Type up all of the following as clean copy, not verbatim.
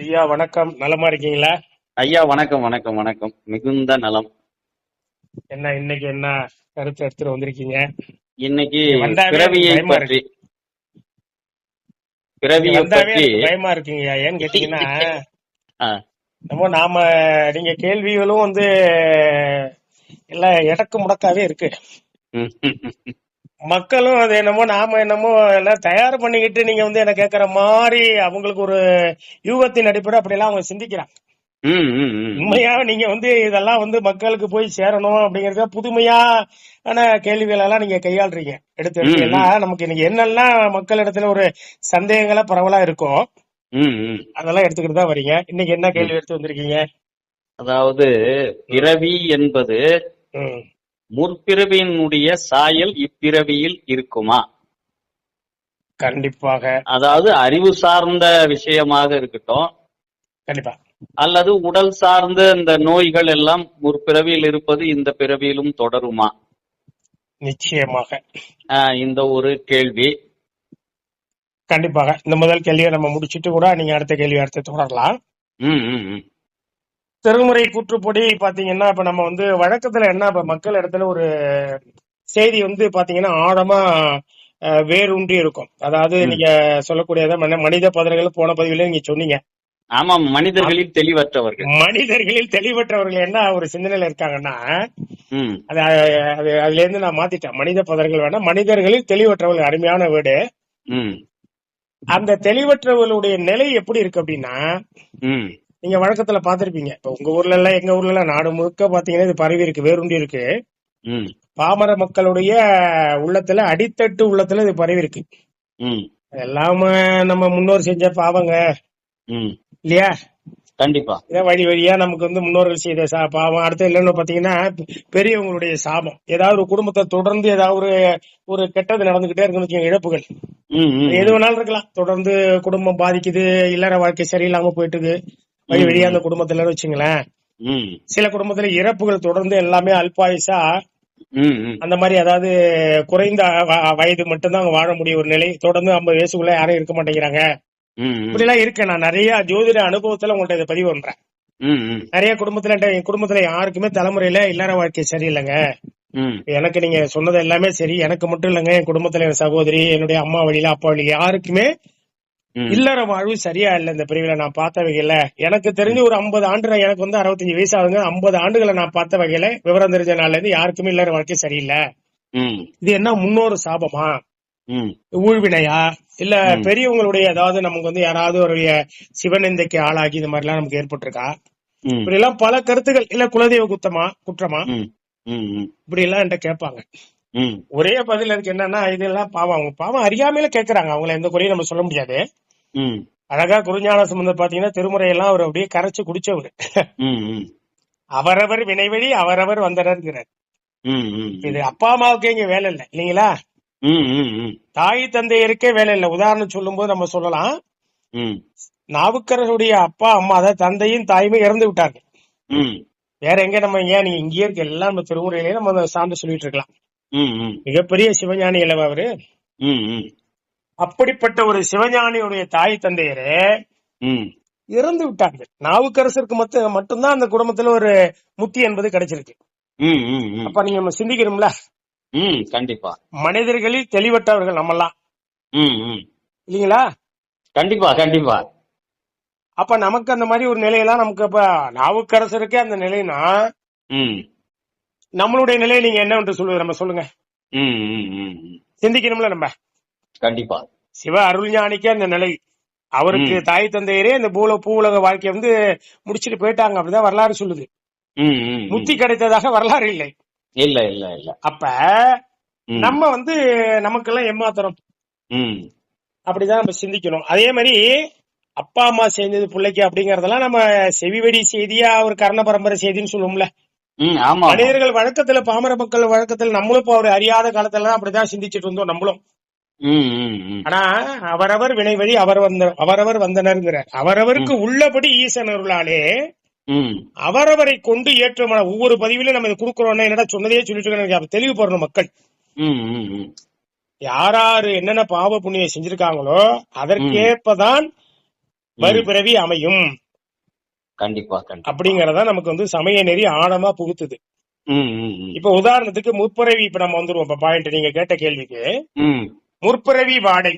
ஐயா வணக்கம், நலமா இருக்கீங்களா? ஐயா வணக்கம் வணக்கம் வணக்கம். மிகுந்த நலம். என்ன இன்னைக்கு என்ன கருத்து எடுத்துட்டு வந்திருக்கீங்க? இன்னைக்கு நீங்க வந்தாவே எனக்கு பிறவியை பயமா பற்றி இருக்கு. நீங்க வந்தாவே பற்றி எனக்கு பயமா இருக்குங்கய்யா. ஏன்னு கேட்டீங்கன்னா, ஆ, நாம நீங்க கேள்விகளும் எல்லாம் எடக்கு முடக்காவே இருக்கு. ம், மக்களும் அது நாம எல்லாம் தயார் பண்ணிக்கிட்டு நீங்க என்ன கேட்கற மாதிரி அவங்களுக்கு ஒரு யூகத்தின் அடிப்படை அப்படியெல்லாம் அவங்க சிந்திக்கிறாங்க. ம், ம், ம், உண்மையா நீங்க இதெல்லாம் மக்களுக்கு போய் சேரணும் அப்படிங்கறத புதுமையா கேள்விகள் எல்லாம் நீங்க கையாளுறீங்க. எடுத்து ம், எல்லாம் நமக்கு இன்னைக்கு என்னெல்லாம் மக்கள் இடத்துல ஒரு சந்தேகங்களா பரவலா இருக்கோ ம், ம், அதெல்லாம் எடுத்துக்கிட்டு தான் வரீங்க. இன்னைக்கு என்ன ம். கேள்வி எடுத்து வந்திருக்கீங்க? அதாவது பிறவி என்பது ம், முற்பிறவியினுடைய சாயல் இப்பிறவியில் இருக்குமா? கண்டிப்பாக. அதாவது அறிவு சார்ந்த விஷயமாக இருக்கட்டும், கண்டிப்பா. அல்லது உடல் சார்ந்த இந்த நோய்கள் எல்லாம் முற்பிறவியில் இருப்பது இந்த பிறவியிலும் தொடருமா? நிச்சயமாக. இந்த ஒரு கேள்வி. கண்டிப்பாக இந்த முதல் கேள்வியை நம்ம முடிச்சிட்டு கூட நீங்க அடுத்த கேள்வி அடுத்து தொடரலாம். ம், ம், ம், திருமுறை கூற்றுப்படி பாத்தீங்கன்னா இப்ப நம்ம வழக்கத்துல என்ன இப்ப மக்கள் இடத்துல ஒரு செய்தி பாத்தீங்கன்னா ஆழமா வேரூன்றி இருக்கும். அதாவது ம். நீங்க சொல்லக்கூடியத மனித பதர்கள் போன பதிவில நீங்க சொன்னீங்க. ஆமாம், மனிதர்களில் தெளிவற்றவர்கள். மனிதர்களில் தெளிவற்றவர்கள் என்ன ஒரு சிந்தனையில இருக்காங்கன்னா, ம், அதுல இருந்து நான் மாத்திட்டேன். மனித பதர்கள் வேணா, மனிதர்களில் தெளிவற்றவர்கள். அருமையான வீடு. ம், அந்த தெளிவற்றவர்களுடைய நிலை எப்படி இருக்கு அப்படின்னா, ம், நீங்க வழக்கத்துல பாத்திருப்பீங்க. இப்ப உங்க ஊர்ல எல்லாம் எங்க ஊர்ல எல்லாம் நாடு முழுக்க பாத்தீங்கன்னா இது பரவி இருக்கு, வேரூன்றி இருக்கு. ம், பாமர மக்களுடைய உள்ளத்துல, அடித்தட்டு உள்ளத்துல இது பரவி இருக்கு. ம், எல்லாம நம்ம முன்னோர் செஞ்ச பாவங்க ம். இல்லையா? கண்டிப்பா. இதான் வழி வழியா நமக்கு முன்னோர்கள் செய்த பாவம். அடுத்து இல்லைன்னு பாத்தீங்கன்னா பெரியவங்களுடைய சாபம். ஏதாவது ஒரு குடும்பத்தை தொடர்ந்து ஏதாவது ஒரு கெட்டது நடந்துகிட்டே இருக்குன்னு இழப்புகள். ம், ம், எது வேணாலும் இருக்கலாம். தொடர்ந்து குடும்பம் பாதிக்குது, இல்லற வாழ்க்கை சரியில்லாம போயிட்டு இருக்கு வழி ம், வழியா அந்த குடும்பத்துல வச்சுங்களேன். ம், சில குடும்பத்துல இறப்புகள் தொடர்ந்து எல்லாமே அல்பாயுசா ம், ம், அந்த மாதிரி, அதாவது குறைந்த வயது மட்டும்தான் அவங்க வாழ முடிய ஒரு நிலை. தொடர்ந்து 50 வயசுக்குள்ள யாரும் இருக்க மாட்டேங்கிறாங்க. ம், இப்படி எல்லாம் இருக்கு. நான் நிறைய ஜோதிட அனுபவத்துல உங்கள்ட்ட இதை பதிவு பண்றேன். ம், நிறைய குடும்பத்துல என் குடும்பத்துல யாருக்குமே தலைமுறையில இல்லற வாழ்க்கை சரியில்லைங்க. ம், எனக்கு நீங்க சொன்னது எல்லாமே சரி. எனக்கு மட்டும் இல்லைங்க, என் குடும்பத்துல என் சகோதரி, என்னுடைய அம்மா வழியில அப்பா வழியில யாருக்குமே ம், இல்லற வாழ்வு சரியா இல்ல. இந்த பிரிவுல நான் பார்த்த வகையில எனக்கு தெரிஞ்சு ஒரு 50 ஆண்டு, எனக்கு 65 வயசு ஆகுங்க. 50 ஆண்டுகளை நான் பார்த்த வகையில விவரம் தெரிஞ்ச நாள்ல இருந்து யாருக்குமே இல்லற வாழ்க்கை சரியில்லை. ம், இது என்ன முன்னோரு சாபமா, ம், ஊழ்வினையா, இல்ல பெரியவங்களுடைய ஏதாவது நமக்கு யாராவது ஒரு சிவநிந்தைக்கு ஆளாகி இந்த மாதிரி எல்லாம் நமக்கு ஏற்பட்டிருக்கா? ம், இப்படி எல்லாம் பல கருத்துக்கள். இல்ல குலதெய்வ குற்றமா, ம், ம், இப்படி எல்லாம் என்கிட்ட கேட்பாங்க. ம், ஒரே பதில் அதுக்கு என்னன்னா, இதெல்லாம் பாவம். அவங்க பாவம் அறியாமையில கேட்கறாங்க. அவங்கள எந்த குறையும் நம்ம சொல்ல முடியாது. ம், அழகா குருஞான சம்பந்தர் பாத்தீங்கன்னா திருமுறையெல்லாம் அவர் அப்படியே கரைச்சு குடிச்சவரு. ம், அவரவர் வினைவழி அவரவர் வந்தனர்ங்கிறார். ம், இது அப்பா அம்மாவுக்கே இங்க வேலை இல்லை இல்லீங்களா? ம், தாய் தந்தையருக்கே வேலை இல்லை. உதாரணம் சொல்லும் போது நம்ம சொல்லலாம், ம், நாவுக்கரசுடைய அப்பா அம்மா, அதாவது தந்தையும் தாயுமே இறந்து விட்டார்கள். ம், வேற எங்க நம்ம ஏன் நீங்க இங்கேயே இருக்க எல்லாம் நம்ம திருமுறையிலேயே நம்ம சார்ந்து சொல்லிட்டு இருக்கலாம். ம், மிகப்பெரிய சிவஞானி அல்லவா அவரு. ம், அப்படிப்பட்ட ஒரு சிவஞானியுடைய தாய் தந்தையரே ம், இறந்து விட்டார்கள். நாவுக்கரசருக்கு மட்டும்தான் அந்த குடும்பத்துல ஒரு முத்தி என்பது கிடைச்சிருக்கு. ம், ம், அப்ப நீங்க சிந்திக்கணும்ல, ம். கண்டிப்பா. மனிதர்களில் தெளிவற்றவர்கள் நம்மெல்லாம் ம், ம். இல்லீங்களா? கண்டிப்பா கண்டிப்பா. அப்ப நமக்கு அந்த மாதிரி ஒரு நிலையெல்லாம் நமக்கு அப்ப நாவுக்கரசருக்கே அந்த நிலைனா ம், நம்மளுடைய நிலையை நீங்க என்ன என்று சொல்லுவது? நம்ம சொல்லுங்க. ம், ம், ம். சிந்திக்கணும்ல நம்ம. கண்டிப்பா. சிவ அருள்ஞானிக்கே அந்த நிலை. அவருக்கு தாய் தந்தையரே இந்த பூவுலக வாழ்க்கையை முடிச்சிட்டு போயிட்டாங்க. அப்படிதான் வரலாறு சொல்லுது. ம், ம், முத்தி கிடைத்ததாக வரலாறு இல்லை. இல்ல இல்ல இல்ல. அப்ப நம்ம நமக்கெல்லாம் ஏமாத்திரம். ம், அப்படிதான் நம்ம சிந்திக்கணும். அதே மாதிரி அப்பா அம்மா செஞ்சது பிள்ளைக்கு அப்படிங்கறதெல்லாம் நம்ம செவிவெடி செய்தியா ஒரு கர்ண பரம்பரை செய்தின்னு சொல்லுவோம்ல. ம். ஆமா. மனிதர்கள் வழக்கத்துல, பாமர மக்கள் வழக்கத்துல நம்மளும் இப்ப அவர் அறியாத காலத்துல அப்படிதான் சிந்திச்சுட்டு இருந்தோம் நம்மளும். ம், ம், ம். ஆனா அவரவர் வினை வழி அவரவர் வந்தனர்ங்கிற அவரவருக்கு உள்ளபடி ஈசன் அருளாலே ம், அவரவரை கொண்டு ஏற்றமான ஒவ்வொரு பதிவிலும் நம்ம இதை கொடுக்கறோம்னா என்னடா சொன்னதே சொல்லிட்டு இருக்க தெளிவு போறணும் மக்கள். ம், ம், ம். யாராரு என்னென்ன பாவ புண்ணியம் செஞ்சிருக்காங்களோ அதற்கேற்பதான் மறுபிறவி அமையும் கண்டிப்பா கண்டிப்பா. அப்படிங்கறத நமக்கு வந்து சமய நெறி ஆழமா புகுத்துது. இப்ப உதாரணத்துக்கு முற்பிறவி, இப்ப நம்ம வந்துருவோம். இப்ப பாயிண்ட் நீங்க கேட்ட கேள்விக்கு முற்பிறவி வாடை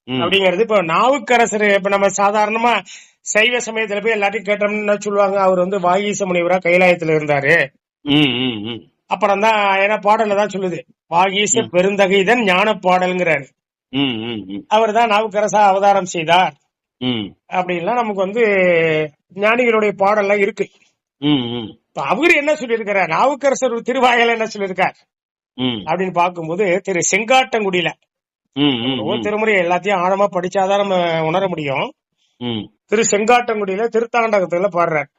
அப்படிங்கிறது, இப்ப நாவுக்கரசர், இப்ப நம்ம சாதாரணமா சைவ சமயத்துல போய் எல்லாத்தையும் கேட்டோம்னு என்ன சொல்லுவாங்க, அவர் வந்து வாகீச முனிவரா கைலாயத்துல இருந்தாரு. அப்புறம் தான் ஏன்னா பாடல்ல தான் சொல்லுது, வாகீச பெருந்தகைதன் ஞான பாடல்ங்கிறாரு. அவர் தான் நாவுக்கரசா அவதாரம் செய்தார் அப்படின்லாம் நமக்கு வந்து ஞானிகளுடைய பாடல்லாம் இருக்கு. அவரு என்ன சொல்லியிருக்கிறார், நாவுக்கரசர் திருவாயில என்ன சொல்லியிருக்கார் அப்படின்னு பார்க்கும்போது, திரு செங்காட்டங்குடியில திருமுறை எல்லாத்தையும் ஆழமா படிச்சாதான் நம்ம உணர முடியும். திரு செங்காட்டங்குடியில திருத்தாண்டகத்துல பாடுறார்.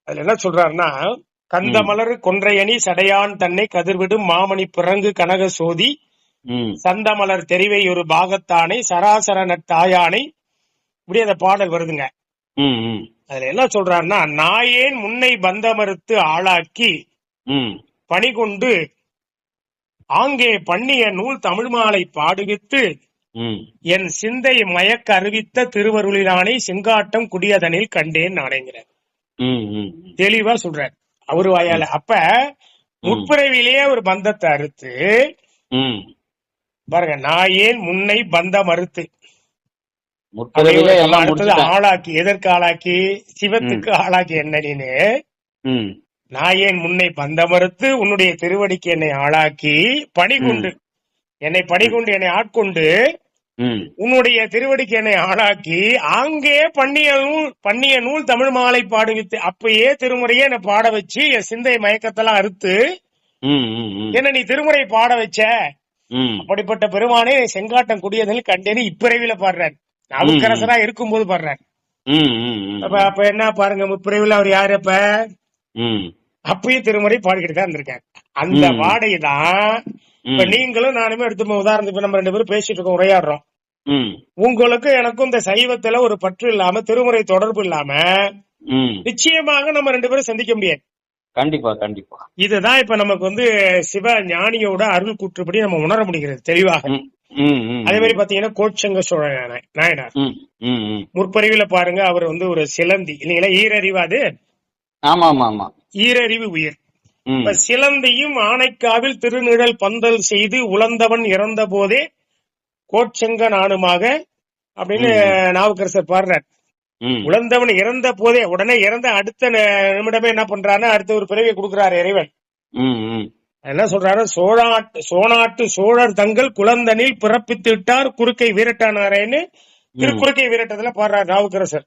அதுல என்ன சொல்றாருன்னா, கந்தமலர் கொன்றையணி சடையான் தன்னை கதிர்விடும் மாமணி பிறங்கு கனக சோதி சந்தமலர் தெரிவை ஒரு பாகத்தானை சராசர நட்டாயானை, இப்படி அந்த பாடல் வருதுங்க. அதுல என்ன சொல்றாருன்னா, நாயேன் முன்னை பந்தமறுத்து ஆளாக்கி பணிகொண்டு ஆங்கே பண்ணிய நூல் தமிழ் மாலை பாடுவித்து என் சிந்தை மயக்க அறிவித்த திருவருளினானை செங்காட்டம் குடியதனில் கண்டேன் நானேங்கிறார். தெளிவா சொல்றார் அவரு வாயால. அப்ப முற்பிறவிலேயே ஒரு பந்தத்தை அறுத்து பாருங்க, நாயேன் முன்னை பந்த மறுத்து அடுத்தது ஆளாக்கி, எதற்கு ஆளாக்கி, சிவத்துக்கு ஆளாக்கி என்னன்னு, நாயேன் முன்னை பந்த மறுத்து உன்னுடைய திருவடிக்கு என்னை ஆளாக்கி பணிகொண்டு, என்னை பணிகொண்டு என்னை ஆட்கொண்டு உன்னுடைய திருவடிக்கு என்னை ஆளாக்கி ஆங்கே பண்ணிய நூல் தமிழ் மாலை பாடுவித்து, அப்பயே திருமுறையே என்னை பாட வச்சு என் சிந்தை மயக்கத்தெல்லாம் அறுத்து என்ன நீ திருமுறை பாட வச்ச, அப்படிப்பட்ட பெருமானே செங்காட்டம் குடியதில் கண்டேன்னு இப்பிறவில பாடுறாரு. நாவுக்கரசரா இருக்கும் போது பாடுறாரு. அப்ப என்ன பாருங்க, முற்பிறவில அவர் யாரு, அப்ப அப்பயும் திருமுறை பாடிக்கிட்டு தான் இருந்திருக்காரு. அந்த வாடைதான் இப்ப நீங்களும் நானுமே எடுத்து உதாரணத்துக்கு நம்ம 2 பேரும் பேசிட்டு இருக்கோம், உரையாடுறோம். உங்களுக்கு எனக்கும் இந்த சைவத்துல ஒரு பற்று இல்லாம, திருமுறை தொடர்பு இல்லாம நிச்சயமாக நம்ம 2 பேரும் சந்திக்க முடியாது. கண்டிப்பா கண்டிப்பா. இதுதான் இப்ப நமக்கு வந்து சிவ ஞானியோட அருள் கூற்றுப்படி நம்ம உணர முடிகிறது தெளிவாக. அதே மாதிரி பாத்தீங்கன்னா கோச்சங்க சோழ நாயனார் முற்பிறவில பாருங்க, அவர் வந்து ஒரு சிலந்தி இல்லைங்களா, ஈரறிவு, அது ஈரறிவு உயிர். இப்ப சிலந்தியும் ஆனைக்காவில் திருநிழல் பந்தல் செய்து உழந்தவன் இறந்த போதே கோச்செங்க நானுமாக அப்படின்னு நாவுக்கரசர் பாடுறார். உழந்தவன் இறந்த போதே, உடனே இறந்த அடுத்த நிமிடமே என்ன பண்றாரு, அடுத்த ஒரு பிறவியை கொடுக்கிறாரு இறைவன். என்ன சொல்றாரு, சோனாட்டு சோழர் தங்கள் குழந்தனில் பிறப்பித்து விட்டார் குறுக்கை வீரட்டானாரேன்னு திருக்குறுக்கை வீரட்டத்துல பாடுறாரு நாவுக்கரசர்.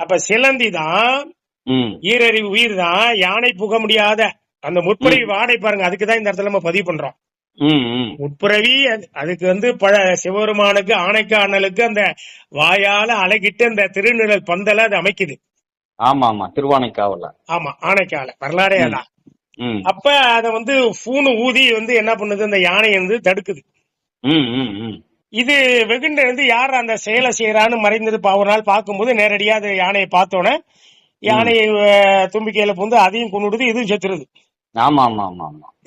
அப்ப சிலந்தி தான், ஈரறிவு உயிர் தான், யானை புக முடியாத அந்த முற்பிறவி வாடை பாருங்க. அதுக்குதான் இந்த இடத்துல நம்ம பதிவு பண்றோம். முற்பிறவி அதுக்கு வந்து சிவபெருமானுக்கு ஆணைக்கு அண்ணலுக்கு அந்த வாயால அழகிட்டு அந்த திருநிழல் பந்தல அது அமைக்குது. திருவானைக்காவல, ஆணைக்கால வரலாறே அதான். அப்ப அத வந்து பூணு ஊதி வந்து என்ன பண்ணுது, அந்த யானை வந்து தடுக்குது. இது வெகுண்ட வந்து யார் அந்த செயலை செய்யறான்னு மறைந்தது ஒரு நாள் பார்க்கும்போது நேரடியா அந்த யானையை பார்த்தோன்னே யானையை தும்பிக்கையில புந்து அதையும் கொண்டுடுது, இதுவும் செத்துருது.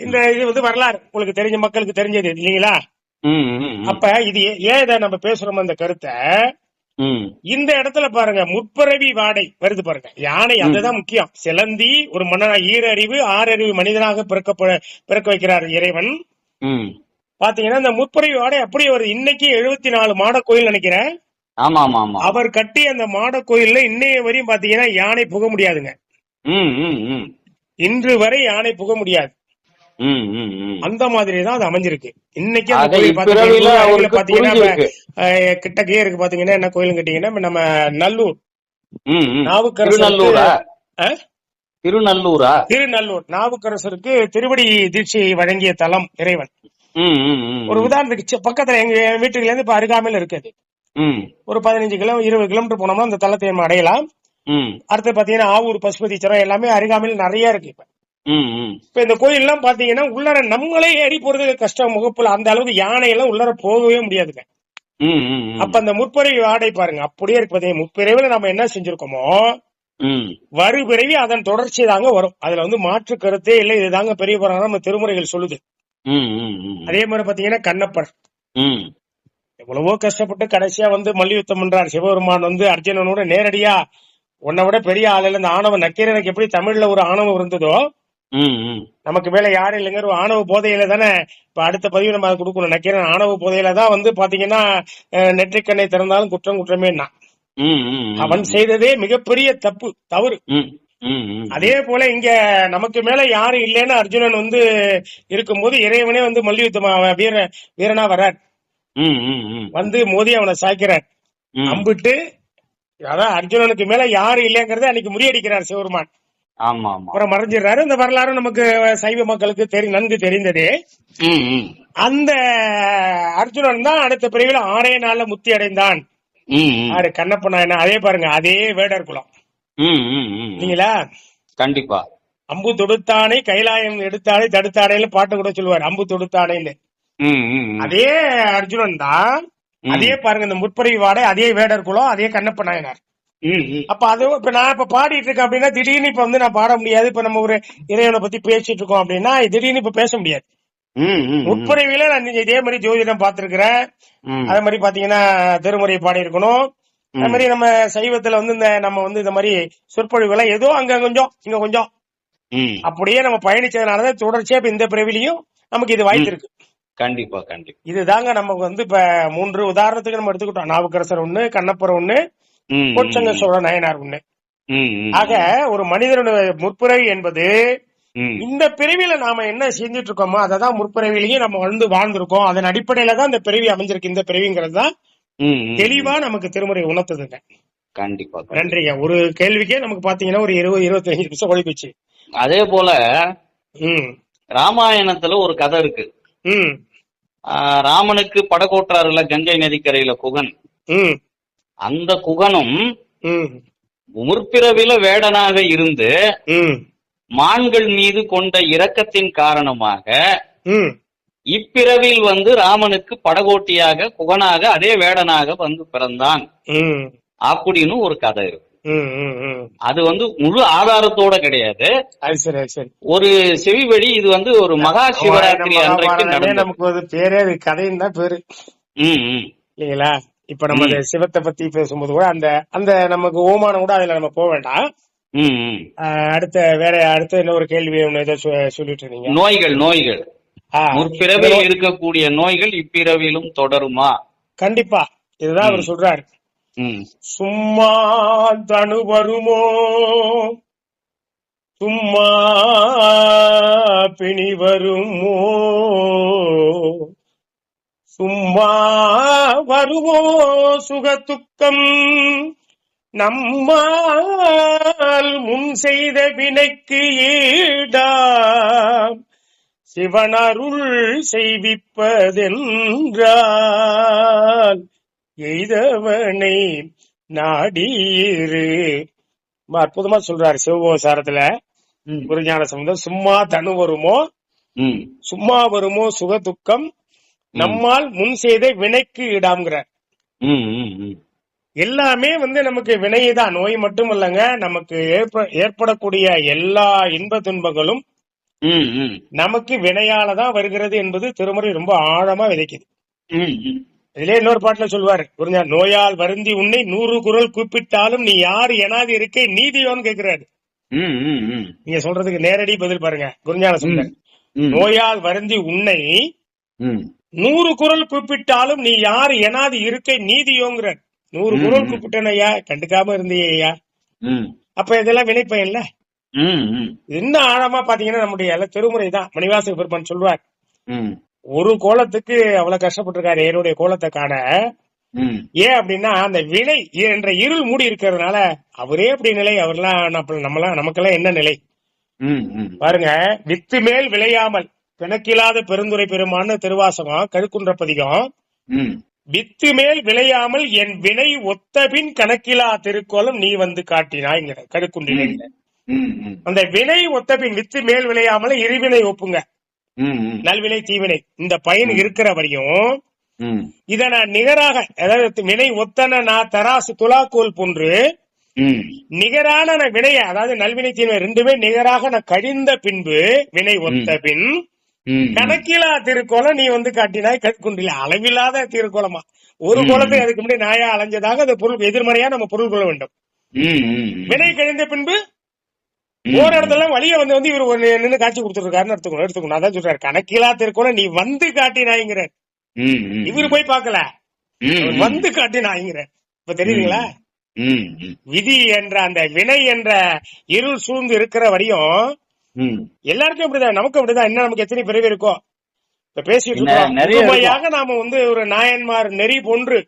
இந்த இது வந்து வரலாறு உங்களுக்கு தெரிஞ்ச மக்களுக்கு தெரிஞ்சது இல்லீங்களா. அப்ப இது ஏன் இதை நம்ம பேசுறோம் அந்த கருத்தை, இந்த இடத்துல பாருங்க முற்பிறவி வாடை வருது பாருங்க. யானை அதுதான் முக்கியம். சிலந்தி ஒரு மன்னனா, ஈரறிவு ஆறறிவு மனிதனாக பிறக்க வைக்கிறார் இறைவன். பாத்தீங்கன்னா இந்த முற்பிறவி வாடை அப்படியே வருது. இன்னைக்கு 74 மாட கோயில் நினைக்கிறேன். அவர் கட்டி அந்த மாட கோயில்ல இன்னைய வரையும் பாத்தீங்கன்னா யானை புக முடியாதுங்க. இன்று வரை யானை புக முடியாது. அந்த மாதிரிதான் அது அமைஞ்சிருக்கு. இன்னைக்கு அந்த கோயில் பாத்தீங்கன்னா கிட்டக்கையே இருக்கு. பாத்தீங்கன்னா என்ன கோயில் கேட்டீங்கன்னா நம்ம நல்லூர் திருநல்லூர் நாவுக்கரசருக்கு திருவடி தீட்சை வழங்கிய தலம் இறைவன். ஒரு உதாரணத்துக்கு பக்கத்துல எங்க வீட்டுல இருந்து இப்ப அருகாமையில இருக்குது. ஒரு 15 20 கிலோமீட்டர் போனோம்னா அந்த தலத்தை நம்ம அடையலாம். அடுத்து பாத்தீங்கன்னா ஆவூர் பசுபதீஸ்வரம் எல்லாமே அருகாமையில் நிறைய இருக்கு. இப்ப இந்த கோயில் எல்லாம் பாத்தீங்கன்னா உள்ளர நம்மளே ஏறி போறது கஷ்டம். முகப்புல அந்த அளவுக்கு யானை எல்லாம் உள்ளர போகவே முடியாதுங்க. அப்ப அந்த முற்பிறவி வாடை பாருங்க அப்படியே இருக்கு. பாத்தீங்கன்னா முற்பிறவில நம்ம என்ன செஞ்சிருக்கோமோ வறுபிறவி அதன் தொடர்ச்சி தாங்க வரும். அதுல வந்து மாற்று கருத்தே இல்லை. இதுதாங்க பெரிய புராணம் நம்ம திருமுறைகள் சொல்லுது. அதே மாதிரி பாத்தீங்கன்னா கண்ணப்பர் எவ்வளவோ கஷ்டப்பட்டு கடைசியா வந்து மல்யுத்தம் பண்றார் சிவபெருமான். வந்து அர்ஜுனனோட நேரடியா உன்னை விட பெரிய ஆள் இந்த ஆணவ நக்கீரனுக்கு எப்படி தமிழ்ல ஒரு ஆணவம் இருந்ததோ நமக்கு மேல யாரும் இல்லைங்கிற ஒரு ஆணவ போதையில தானே. இப்ப அடுத்த பதிவு நம்ம கொடுக்கணும். நக்கீரன் ஆணவ போதையில தான் வந்து பாத்தீங்கன்னா நெற்றிக்கண்ணை திறந்தாலும் குற்றம் குற்றமே. அவன் செய்ததே மிகப்பெரிய தவறு. அதே போல இங்க நமக்கு மேல யாரும் இல்லைன்னு அர்ஜுனன் வந்து இருக்கும்போது இறைவனே வந்து மல்யுத்தமா வீரனா வர்றார். வந்து மோதி அவனை சாய்க்கிறார். அம்பிட்டு அதான் அர்ஜுனனுக்கு மேல யாரும் இல்லைங்கிறத அன்னைக்கு முறியடிக்கிறார் சிவபெருமான். அப்புறம் மறைஞ்சிடறாரு. இந்த வரலாறு நமக்கு சைவ மக்களுக்கு நன்கு தெரிந்ததே. அந்த அர்ஜுனன் தான் அடுத்த பிரிவில் 6 நாள்ல முக்தி அடைந்தான். கண்ணப்ப நாயனா. அதே பாருங்க, அதே வேடர் குலம் இல்லீங்களா? கண்டிப்பா. அம்பு தொடுத்தானே கைலாயம் எடுத்தானே தடுத்தானேன்னு பாட்டு கூட சொல்லுவார். அம்பு தொடுத்தானேன்னு அதே அர்ஜுனன் தான். அதே பாருங்க, இந்த முற்பறி வாடை, அதே வேடர் குலம், அதே கண்ணப்ப நாயனார். அப்ப அது இப்ப நான் இப்ப பாடிட்டு இருக்கேன் அப்படின்னா திடீர்னு இப்ப வந்து நான் பாட முடியாது. இப்ப நம்ம ஒரு இறைவனை பத்தி பேசிட்டு இருக்கோம் அப்படின்னா திடீர்னு இப்ப பேச முடியாது. முற்புறவில நான் இதே மாதிரி ஜோதிடம் பாத்துருக்கிறேன். அதே மாதிரி பாத்தீங்கன்னா திருமுறை பாடி இருக்கணும். அது மாதிரி நம்ம சைவத்துல வந்து இந்த நம்ம வந்து இந்த மாதிரி சொற்பொழிவுகளை ஏதோ அங்க கொஞ்சம் இங்க கொஞ்சம் அப்படியே நம்ம பயணிச்சதுனாலதான் தொடர்ச்சியா இப்ப இந்த பிறவிலையும் நமக்கு இது வாய்த்திருக்கு. கண்டிப்பா கண்டிப்பா. இதுதாங்க நமக்கு வந்து இப்ப 3 உதாரணத்துக்கு நம்ம எடுத்துக்கிட்டோம். நாவுக்கரசர் ஒண்ணு, கண்ணப்பர் ஒண்ணு, கோச்சங்க சோழ நாயனார் ஒண்ணு. ஆக ஒரு மனிதனுடைய முற்பிறவி என்பது இந்த பிறவியில நாம என்ன செஞ்சுட்டு இருக்கோமோ அததான் முற்பிறவிலையும் நம்ம வந்து வாழ்ந்திருக்கோம். அதன் அடிப்படையில தான் இந்த பிறவி அமைஞ்சிருக்கு. இந்த பிறவிங்கிறது தான் தெளிவா நமக்கு திருமுறை உணர்த்துதுங்க. கண்டிப்பா. நன்றிங்க. ஒரு கேள்விக்கே நமக்கு பாத்தீங்கன்னா ஒரு 20-25 நிமிஷம் ஓடிப்போச்சு. அதே போல ராமாயணத்துல ஒரு கதை இருக்கு. ராமனுக்கு படகோட்டுறாருல கங்கை நதிக்கரையில குகன். அந்த குகனும் முற்பிறவில வேடனாக இருந்து மான்கள் மீது கொண்ட இரக்கத்தின் காரணமாக இப்பிறவில் வந்து ராமனுக்கு படகோட்டியாக குகனாக அதே வேடனாக வந்து பிறந்தான் அப்படின்னு ஒரு கதை இருக்கு. அது வந்து முழு ஆதாரத்தோட கிடையாது, ஒரு செவி வழி. இது வந்து ஒரு மகா சிவராத்திரி அன்றைக்கு நடந்தது. நமக்கு ஒரு பேரே கதைன்னு தான் பேரு இல்லீங்களா? இப்ப நம்ம சிவத்தை பத்தி பேசும்போது கூட அந்த அந்த நமக்கு ஓமானம் கூட அதுல நம்ம போக வேண்டாம். அடுத்த இன்னொரு கேள்வி ஒண்ணு ஏதோ சொல்லிட்டு இருந்தீங்க. நோய்கள் முற்பிறவியில் இருக்கக்கூடிய நோய்கள் இப்பிறவிலும் தொடருமா? கண்டிப்பா. இதுதான் அவர் சொல்றாரு. சும்மா தனு வருமோ, சும்மா பிணி வருமோ, சும்மா வருமோ சுகதுக்கம், நம்மால் முன் செய்த வினைக்கு ஈடாம் சிவனருள் செய்விப்பதென்றால் எய்தவனை நாடீரு. அற்புதமா சொல்றாரு சிவபோசாரத்துல குருஞான சம்பந்தர். சும்மா தனு வருமோ, சும்மா வருமோ சுகதுக்கம், நம்மால் முன் செய்த வினைக்கு ஈடாம்ங்கிறார். எல்லாமே வந்து நமக்கு வினைதான், நோய் மட்டும் இல்லங்க. நமக்கு ஏற்படக்கூடிய எல்லா இன்ப துன்பங்களும் நமக்கு வினையாலதான் வருகிறது என்பது திருமுறை ரொம்ப ஆழமா விதைக்குது. இதுல இன்னொரு பாட்டுல சொல்லுவாரு குருஞா, நோயால் வருந்தி உன்னை 100 குரல் கூப்பிட்டாலும் நீ யாரு எனாது இருக்கே நீதியோன்னு கேக்குறாரு. நீங்க சொல்றதுக்கு நேரடி பதில் பாருங்க. குருஞான சுந்தர், நோயால் வருந்தி உன்னை 100 குரல் கூப்பிட்டாலும் நீ யாரு எனாது இருக்கை நீதியோங்கிற. 100 குரல் கூப்பிட்டனையா, கண்டுக்காம இருந்தியா, அப்ப இதெல்லாம் வினைப்பயன்ல. இன்னும் ஆழமா பாத்தீங்கன்னா நம்முடைய திருமுறை தான். மணிவாசக பெருமான் சொல்வார், ஒரு கோலத்துக்கு அவ்வளவு கஷ்டப்பட்டிருக்காரு என்னுடைய கோலத்தை காண. ஏன் அப்படின்னா அந்த வினை என்ற இருள் மூடி இருக்கிறதுனால. அவரே அப்படி நிலை, அவர்லாம் நமக்கெல்லாம் என்ன நிலை பாருங்க. வித்து மேல் விளையாமல் பிணக்கில்லாத பெருந்துரை பெருமான்னு திருவாசகம் கழுக்குன்ற பதிகம். வித்து மேல் விளையாமல் என் வினை ஒத்தபின் கணக்கிலா திருக்கோலம் நீ வந்து காட்டினாய்ங்கிற கழுக்குன்றில. அந்த வினை ஒத்தபின், வித்து மேல் விளையாமல் இருவினை ஒப்புங்க, நல்வினை தீவினை, இந்த பயன் இருக்கிற வரையும் இத நான் நிகராக, அதாவது வினை ஒத்தன நான் தராசு துலாக்கோல் போன்று நிகரான வினைய, அதாவது நல்வினை தீவினை ரெண்டுமே நிகராக நான் கழிந்த பின்பு வினை ஒத்த பின் கணக்கிலா திருக்கோலம் நீ வந்து காட்டினாய் கற்குண்டில. அளவில்லாத திருக்கோலமா ஒரு கோலத்தை அதுக்கு முன்னாடி நாயா அலைஞ்சதாக அந்த பொருள் எதிர்மறையா நம்ம பொருள் கொள்ள வேண்டும். வினை கழிந்த பின்பு ஒரு இடத்துல வழிய வந்து இவர் நின்று காட்சி கொடுத்துருக்காருன்னு எடுத்துக்கணும். அதான் சொல்றாரு கணக்கிலா திருக்கோலம் நீ வந்து காட்டினாய்ங்கிற. இவரு போய் பார்க்கல, வந்து காட்டினாய்ங்கிற. இப்ப தெரியுதுங்களா? விதி என்ற அந்த வினை என்ற இருள் சூழ்ந்து இருக்கிற வரையும் எல்லாருக்கும் அப்படிதான், நமக்கு அப்படிதான். என்ன நமக்கு எத்தனை பிறவி இருக்கோ இப்ப பேசிட்டு இருக்கோம். நாம வந்து ஒரு நாயன்மார் நெறி போன்று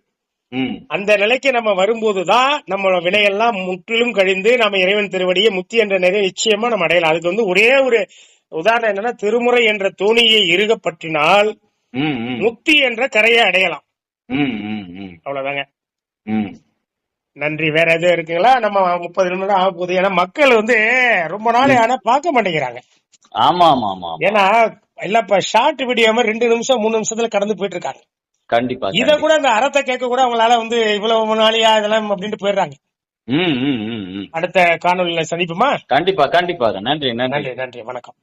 அந்த நிலைக்கு நம்ம வரும்போதுதான் நம்ம வினையெல்லாம் முற்றிலும் கழிந்து நம்ம இறைவன் திருவடியை முக்தி என்ற நிறைய நிச்சயமா நம்ம அடையலாம். அதுக்கு வந்து ஒரே ஒரு உதாரணம் என்னன்னா, திருமுறை என்ற தோணியை இறுக பற்றினால் முக்தி என்ற கரையை அடையலாம். அவ்வளவுதாங்க. நன்றி. வேற எதுவும் இருக்குங்களா? நம்ம 30 நிமிடம் ஆக போகுது. ஏன்னா மக்கள் வந்து ரொம்ப நாள் ஆனா பார்க்க மாட்டேங்கிறாங்க. ஆமா ஆமா ஆமா. ஏன்னா இல்ல இப்ப ஷார்ட் வீடியோ 2 நிமிஷம் 3 நிமிஷத்துல கடந்து போயிட்டு இருக்காங்க. கண்டிப்பா. இத கூட அந்த அறத்தை கேட்க கூட அவங்களால வந்து இவ்வளவு நாளியா இதெல்லாம் அப்படின்ட்டு போயிடுறாங்க. அடுத்த காணொலியில சந்திப்புமா? கண்டிப்பா கண்டிப்பா. நன்றி நன்றி நன்றி. வணக்கம்.